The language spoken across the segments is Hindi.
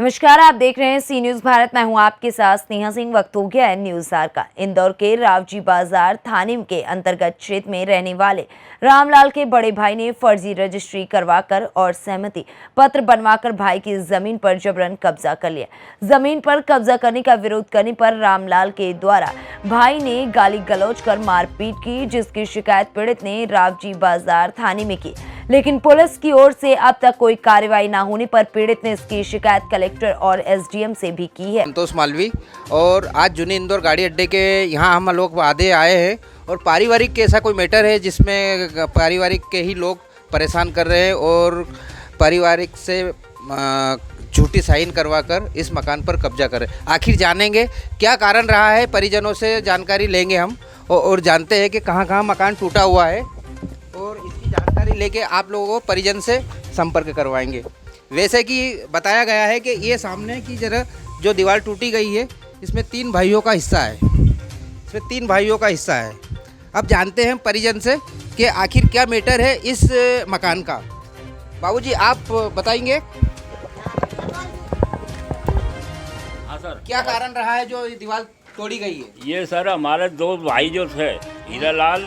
नमस्कार, आप देख रहे हैं सी न्यूज भारत। मैं हूं आपके साथ स्नेहा सिंह। वक्त हो गया है न्यूज आर का। इंदौर के रावजी बाजार थाने के अंतर्गत क्षेत्र में रहने वाले रामलाल के बड़े भाई ने फर्जी रजिस्ट्री करवाकर और सहमति पत्र बनवाकर भाई की जमीन पर जबरन कब्जा कर लिया। जमीन पर कब्जा करने का विरोध करने पर रामलाल के द्वारा भाई ने गाली गलौज कर मारपीट की, जिसकी शिकायत पीड़ित ने रावजी बाजार थाने में की, लेकिन पुलिस की ओर से अब तक कोई कार्रवाई न होने पर पीड़ित ने इसकी शिकायत कलेक्टर और एसडीएम से भी की है। संतोष मालवी और आज जूनी इंदौर गाड़ी अड्डे के यहाँ हम लोग आधे आए हैं और पारिवारिक के ऐसा कोई मैटर है जिसमें पारिवारिक के ही लोग परेशान कर रहे हैं और पारिवारिक से झूठी साइन करवाकर इस मकान पर कब्जा कर रहे हैं। आखिर जानेंगे क्या कारण रहा है, परिजनों से जानकारी लेंगे हम और जानते हैं कि कहाँ मकान टूटा हुआ है और इसकी जानकारी लेके आप लोगों को परिजन से संपर्क करवाएंगे। वैसे कि बताया गया है कि ये सामने की जगह जो दीवार टूटी गई है इसमें 3 भाइयों का हिस्सा है। अब जानते हैं परिजन से कि आखिर क्या मैटर है इस मकान का। बाबूजी आप बताएंगे हाँ सर, क्या कारण रहा है जो दीवार तोड़ी गई है? ये सर हमारे 2 भाई जो थे, हीरालाल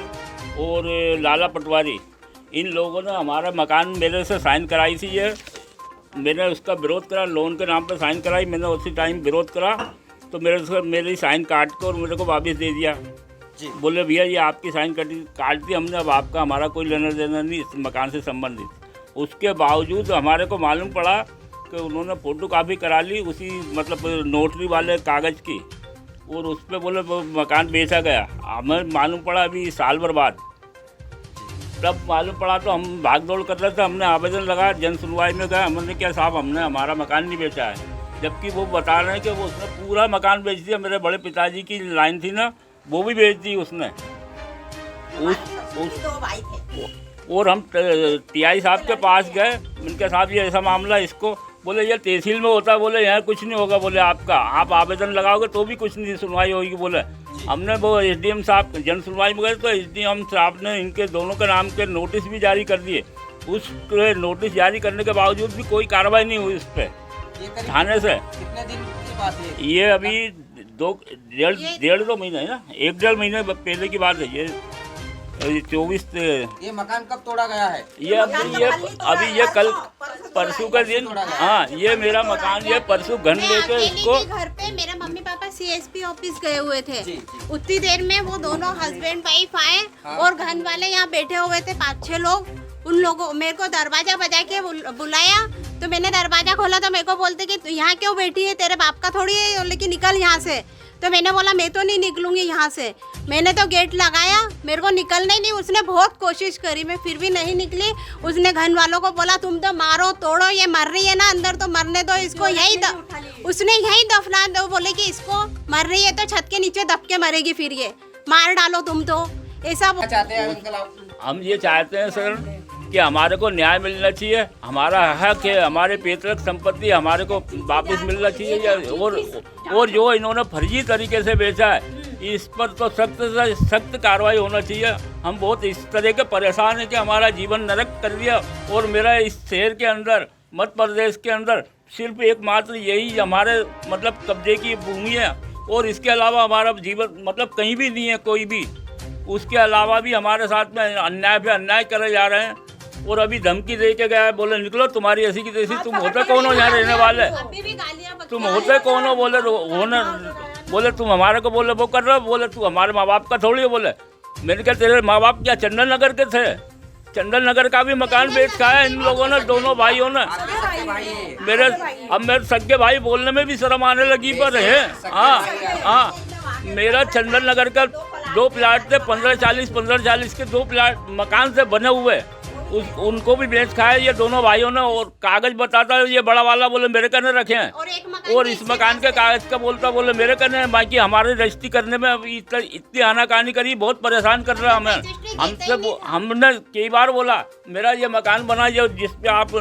और लाला पटवारी, इन लोगों ने हमारा मकान मेरे से साइन कराई थी। ये मैंने उसका विरोध करा, लोन के नाम पर साइन कराई। मैंने उसी टाइम विरोध करा तो मेरी साइन काट के और मेरे को वापस दे दिया जी। बोले भैया ये आपकी साइन काट दी हमने, अब आपका हमारा कोई लेना देना नहीं इस मकान से संबंधित। उसके बावजूद हमारे को मालूम पड़ा कि उन्होंने फ़ोटो कापी करा ली उसी मतलब नोटरी वाले कागज़ की, और उस पर बोले मकान बेचा गया। हमें मालूम पड़ा अभी साल भर बाद, तब मालूम पड़ा तो हम भाग दौड़ कर रहे थे। हमने आवेदन लगाया, जन सुनवाई में गए। हमने क्या साहब हमने हमारा मकान नहीं बेचा है, जबकि वो बता रहे हैं कि वो उसने पूरा मकान बेच दिया। मेरे बड़े पिताजी की लाइन थी ना, वो भी बेच दी उसने। और हम टीआई साहब के पास गए, उनके साथ ये ऐसा मामला, इसको बोले ये तहसील में होता है, बोले यहाँ कुछ नहीं होगा, बोले आपका आप आवेदन लगाओगे तो भी कुछ नहीं सुनवाई होगी। बोले हमने वो एसडीएम साहब जन सुनवाई में गए तो एसडीएम साहब ने इनके दोनों के नाम के नोटिस भी जारी कर दिए। उस नोटिस जारी करने के बावजूद भी कोई कार्रवाई नहीं हुई उस पर थाने से। कितने दिन की बात है ये अभी 1.5-2 महीने है ना, 1-1.5 महीने पहले की बात है। ये 24 ये मकान कब तोड़ा गया है? ये कल परसों का दिन। हाँ, ये मेरा मकान ये परसों घन लेके इसको घर पे मेरे मम्मी पापा सीएसपी ऑफिस गए हुए थे। उतनी देर में वो दोनों हस्बैंड वाइफ आए और घन वाले यहाँ बैठे हुए थे 5-6 लोग। उन लोगों मेरे को दरवाजा बजा के बुलाया तो मैंने दरवाजा खोला तो मेरे को बोलते कि यहाँ क्यों बैठी है, तेरे बाप का थोड़ी है, लेकिन निकल यहाँ से। तो मैंने बोला मैं तो नहीं निकलूंगी यहाँ से। मैंने तो गेट लगाया, मेरे को निकलना ही नहीं। उसने बहुत कोशिश करी, मैं फिर भी नहीं निकली। उसने घर वालों को बोला तुम तो मारो तोड़ो, ये मर रही है ना अंदर तो मरने दो इसको, उसने यही दफना दो। बोले कि इसको मर रही है तो छत के नीचे दब के मरेगी, फिर ये मार डालो तुम तो। ऐसा चाहते हैं अंकल आप? हम ये चाहते हैं सर कि हमारे को न्याय मिलना चाहिए, हमारा हक है, हमारे पैतृक संपत्ति हमारे को वापस मिलना चाहिए। और जो इन्होंने फर्जी तरीके से बेचा है इस पर तो सख्त से सख्त कार्रवाई होना चाहिए। हम बहुत इस तरह के परेशान हैं कि हमारा जीवन नरक कर दिया। और मेरा इस शहर के अंदर, मध्य प्रदेश के अंदर सिर्फ एकमात्र यही हमारे मतलब कब्जे की भूमि है और इसके अलावा हमारा जीवन मतलब कहीं भी नहीं है कोई भी। उसके अलावा भी हमारे साथ में अन्याय पे अन्याय करे जा रहे हैं। और अभी धमकी दे के गया है, बोले निकलो तुम्हारी ऐसी की तैसी, तुम होते कौन हो यहाँ रहने वाले, तुम होते कौन हो, बोले तुम हमारे को बोले वो कर रहे हो, बोले तू हमारे माँ बाप का थोड़ी है। बोले मैंने कहा तेरे माँ बाप क्या चंदन नगर के थे? चंदन नगर का भी मकान बेच खाया इन लोगों ने, दोनों भाइयों ने। मेरे सगे भाई बोलने में भी शर्म आने लगी पर है। हाँ, मेरा चंदन नगर का 2 प्लाट थे, 1540 के 2 प्लाट मकान से बने हुए, उनको भी बेच खाया ये दोनों भाइयों ने। और कागज बताता है ये बड़ा वाला, बोले मेरे कने रखे हैं, और इस मकान के कागज का बोलता बोले मेरे कने। बाकी हमारे रजिस्ट्री करने में अभी इतनी आनाकानी करी, बहुत परेशान कर रहा है हमें। हमने कई बार बोला मेरा ये मकान बना जिस पे आप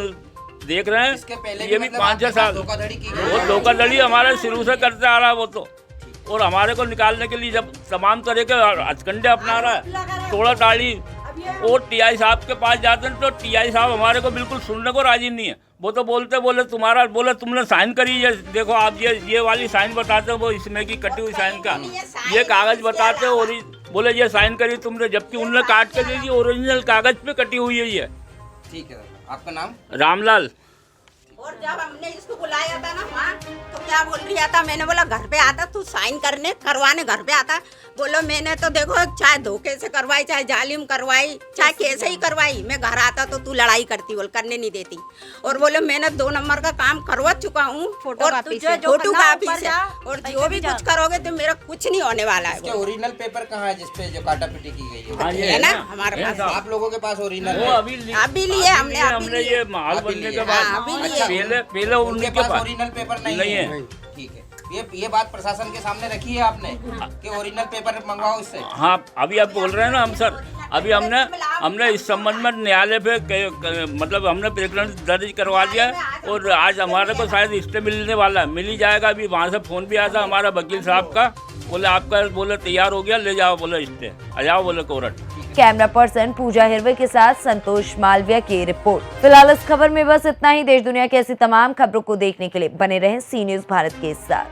देख रहे हैं, ये भी 5-6 साल वो धोखाधड़ी हमारे शुरू से करते आ रहा है वो तो। और हमारे को निकालने के लिए जब तमाम तरह के हथकंडे अपना रहा है, तोड़ा ताड़ी और टीआई साहब के पास जाते हैं तो टीआई साहब हमारे को बिल्कुल सुनने को राजी नहीं है। वो तो बोले तुम्हारा बोले तुमने साइन करी है, देखो आप ये वाली साइन बताते हो, वो इसमें की कटी हुई साइन का ये कागज बताते हो, और बोले ये साइन करी तुमने, जबकि उनने काट के दे दी, ओरिजिनल कागज पे कटी हुई है ये। ठीक है, आपका नाम? रामलाल। और जब हमने इसको बुलाया था ना वहाँ, तो क्या बोल रही था, मैंने बोला घर पे आता तू साइन करवाने घर पे आता, बोलो मैंने तो देखो चाहे धोखे से करवाई, चाहे जालिम करवाई, चाहे कैसे ही करवाई, मैं घर आता तो तू लड़ाई करती, बोल करने नहीं देती। और बोले मैंने 2 नंबर का काम करवा चुका हूँ फोटो कापी से, और जो भी कुछ करोगे तो मेरा कुछ नहीं होने वाला है। ओरिजिनल पेपर कहाँ है जिसपे जो काटा पिटी की गई है ना हमारे पास, आप लोगों के पास ओरिजिनल वो अभी लिए हमने ये माहौल बनने के बाद पहले उनके पास ओरिजिनल पेपर नहीं है। ठीक है, ये बात प्रशासन के सामने रखी है आपने कि ओरिजिनल पेपर मंगवाओ इससे? हाँ, अभी आप बोल रहे हैं ना हम सर, अभी हमने इस संबंध में न्यायालय पे मतलब हमने प्रकरण दर्ज करवा दिया है, और आज हमारे को शायद स्टे मिलने वाला है, मिल ही जाएगा। अभी वहाँ से फोन भी आया था हमारा वकील साहब का, बोले आपका बोले तैयार हो गया, ले जाओ बोले स्टे, आ जाओ बोले कोर्ट। कैमरा पर्सन पूजा हिरवे के साथ संतोष मालविया की रिपोर्ट। फिलहाल इस खबर में बस इतना ही। देश दुनिया की ऐसी तमाम खबरों को देखने के लिए बने रहें सी न्यूज़ भारत के साथ।